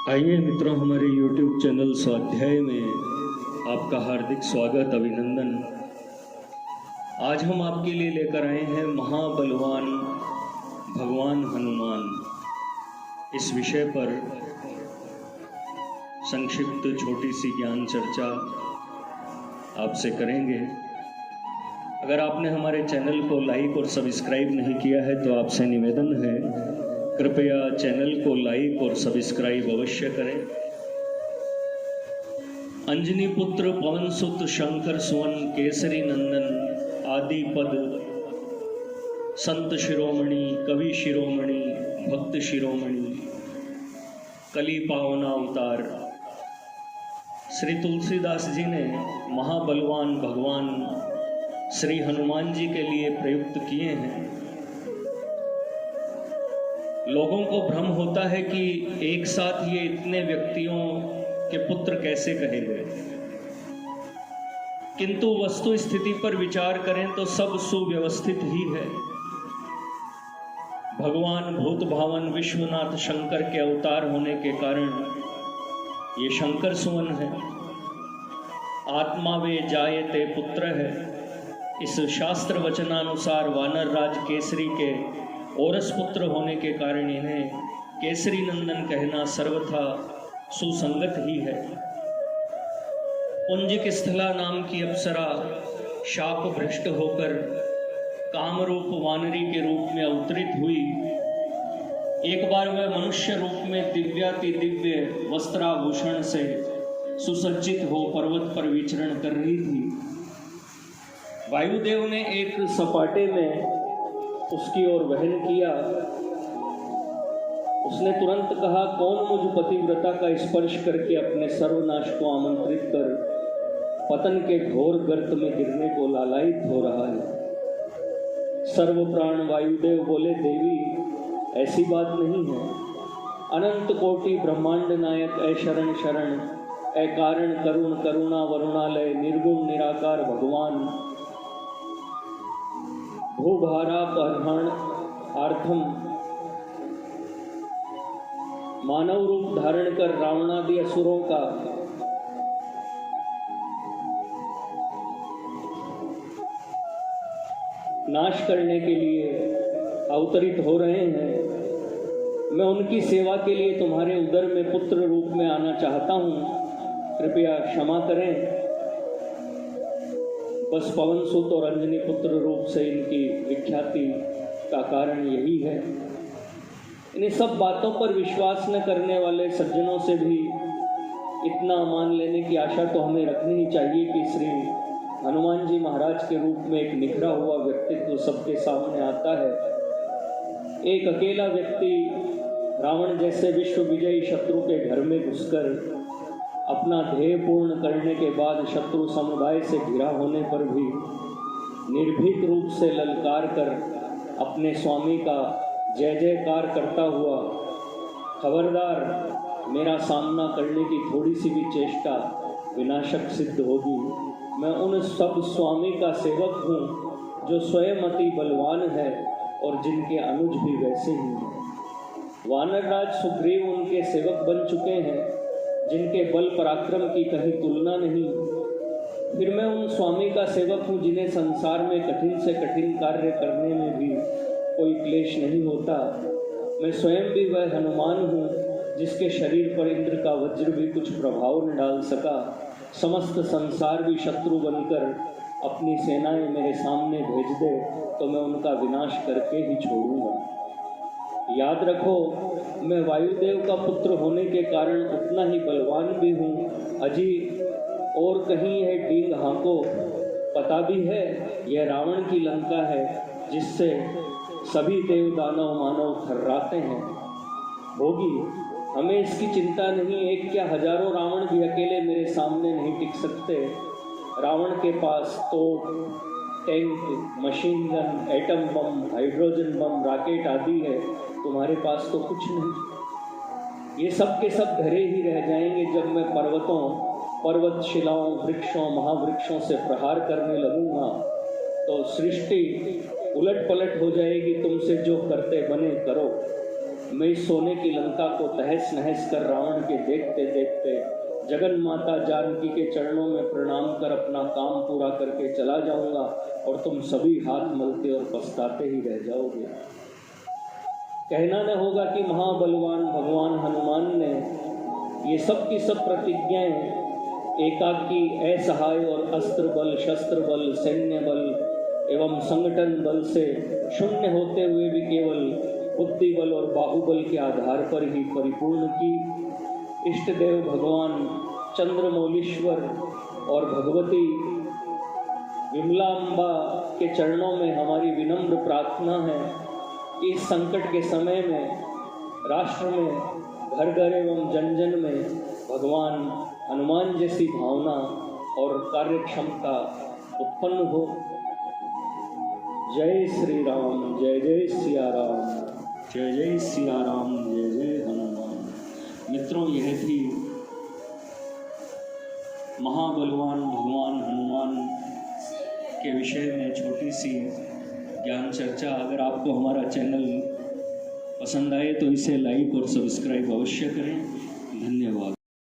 आइए मित्रों, हमारे YouTube चैनल स्वाध्याय में आपका हार्दिक स्वागत, अभिनंदन। आज हम आपके लिए लेकर आए हैं महाबलवान भगवान हनुमान। इस विषय पर संक्षिप्त छोटी सी ज्ञान चर्चा आपसे करेंगे। अगर आपने हमारे चैनल को लाइक और सब्सक्राइब नहीं किया है तो आपसे निवेदन है, कृपया चैनल को लाइक और सब्सक्राइब अवश्य करें। अंजनी पुत्र पवन सुत शंकर सुवन केसरी नंदन आदि पद संत शिरोमणि कवि शिरोमणि भक्त शिरोमणि कली पावना अवतार श्री तुलसीदास जी ने महाबलवान भगवान श्री हनुमान जी के लिए प्रयुक्त किए हैं। लोगों को भ्रम होता है कि एक साथ ये इतने व्यक्तियों के पुत्र कैसे कहे गए, किंतु वस्तु स्थिति पर विचार करें तो सब सुव्यवस्थित ही है। भगवान भूत भावन विश्वनाथ शंकर के अवतार होने के कारण ये शंकर सुवन है। आत्मा वे जायते पुत्र है। इस शास्त्र वचनानुसार वानर राज केसरी के औरस पुत्र होने के कारण इन्हें केसरी नंदन कहना सर्वथा सुसंगत ही है। पुंजिक स्थला नाम की अप्सरा शाप भ्रष्ट होकर कामरूप वानरी के रूप में अवतरित हुई। एक बार वह मनुष्य रूप में दिव्याति दिव्य वस्त्राभूषण से सुसज्जित हो पर्वत पर विचरण कर रही थी। वायुदेव ने एक सपाटे में उसकी ओर वहन किया। उसने तुरंत कहा, कौन मुझ पतिव्रता का स्पर्श करके अपने सर्वनाश को आमंत्रित कर पतन के घोर गर्त में गिरने को लालायित हो रहा है। सर्व प्राण वायुदेव बोले, देवी ऐसी बात नहीं है। अनंत कोटि ब्रह्मांड नायक ऐ शरण शरण ऐ कारण करुण करुणा वरुणालय निर्गुण निराकार भगवान भूभारापहरण आर्थम मानव रूप धारण कर रावणादि असुरों का नाश करने के लिए अवतरित हो रहे हैं। मैं उनकी सेवा के लिए तुम्हारे उदर में पुत्र रूप में आना चाहता हूँ, कृपया क्षमा करें। बस पवन सुत और अंजनी पुत्र रूप से इनकी विख्याति का कारण यही है। इन सब बातों पर विश्वास न करने वाले सज्जनों से भी इतना मान लेने की आशा तो हमें रखनी ही चाहिए कि श्री हनुमान जी महाराज के रूप में एक निखरा हुआ व्यक्तित्व सबके सामने आता है। एक अकेला व्यक्ति रावण जैसे विश्व विजयी शत्रु के घर में घुसकर अपना ध्येय पूर्ण करने के बाद शत्रु समुदाय से घिरा होने पर भी निर्भीक रूप से ललकार कर अपने स्वामी का जय जयकार करता हुआ, खबरदार मेरा सामना करने की थोड़ी सी भी चेष्टा विनाशक सिद्ध होगी। मैं उन सब स्वामी का सेवक हूँ जो स्वयं अति बलवान है और जिनके अनुज भी वैसे ही हैं। वानरराज सुग्रीव उनके सेवक बन चुके हैं जिनके बल पराक्रम की कहीं तुलना नहीं। फिर मैं उन स्वामी का सेवक हूँ जिन्हें संसार में कठिन से कठिन कार्य करने में भी कोई क्लेश नहीं होता। मैं स्वयं भी वह हनुमान हूँ जिसके शरीर पर इंद्र का वज्र भी कुछ प्रभाव न डाल सका। समस्त संसार भी शत्रु बनकर अपनी सेनाएं मेरे सामने भेज दे तो मैं उनका विनाश करके ही छोड़ूंगा। याद रखो, मैं वायुदेव का पुत्र होने के कारण उतना ही बलवान भी हूँ। अजी और कहीं यह डींग हाँको, पता भी है यह रावण की लंका है जिससे सभी देव दानव मानव थर्राते हैं। भोगी, हमें इसकी चिंता नहीं। एक क्या हजारों रावण भी अकेले मेरे सामने नहीं टिक सकते। रावण के पास तोप, tank, machine gun, atom bomb, hydrogen bomb, rocket आदि है। तुम्हारे पास तो कुछ नहीं। ये सब के सब धरे ही रह जाएंगे जब मैं पर्वत शिलाओं वृक्षों महावृक्षों से प्रहार करने लगूंगा तो सृष्टि उलट पलट हो जाएगी। तुमसे जो करते बने करो। मैं इस सोने की लंका को तहस नहस कर रावण के देखते देखते जगन माता जानकी के चरणों में प्रणाम कर अपना काम पूरा करके चला जाऊंगा और तुम सभी हाथ मलते और पछताते ही रह जाओगे। कहना न होगा कि महाबलवान भगवान हनुमान ने ये सब की सब प्रतिज्ञाएं एकाकी, असहाय और अस्त्र बल, शस्त्र बल, सैन्य बल एवं संगठन बल से शून्य होते हुए भी केवल बुद्धि बल और बाहुबल के आधार पर ही परिपूर्ण की। इष्ट देव भगवान चंद्रमौलीश्वर और भगवती विमलांबा के चरणों में हमारी विनम्र प्रार्थना है कि इस संकट के समय में राष्ट्र में घर घर एवं जन जन में भगवान हनुमान जैसी भावना और कार्यक्षमता उत्पन्न हो। जय श्री राम, जय जय सिया राम, जय जय सिया राम, जय जय हनुमान। मित्रों, यह थी महाबलवान भगवान हनुमान के विषय में छोटी सी ज्ञान चर्चा। अगर आपको हमारा चैनल पसंद आए तो इसे लाइक और सब्सक्राइब अवश्य करें। धन्यवाद।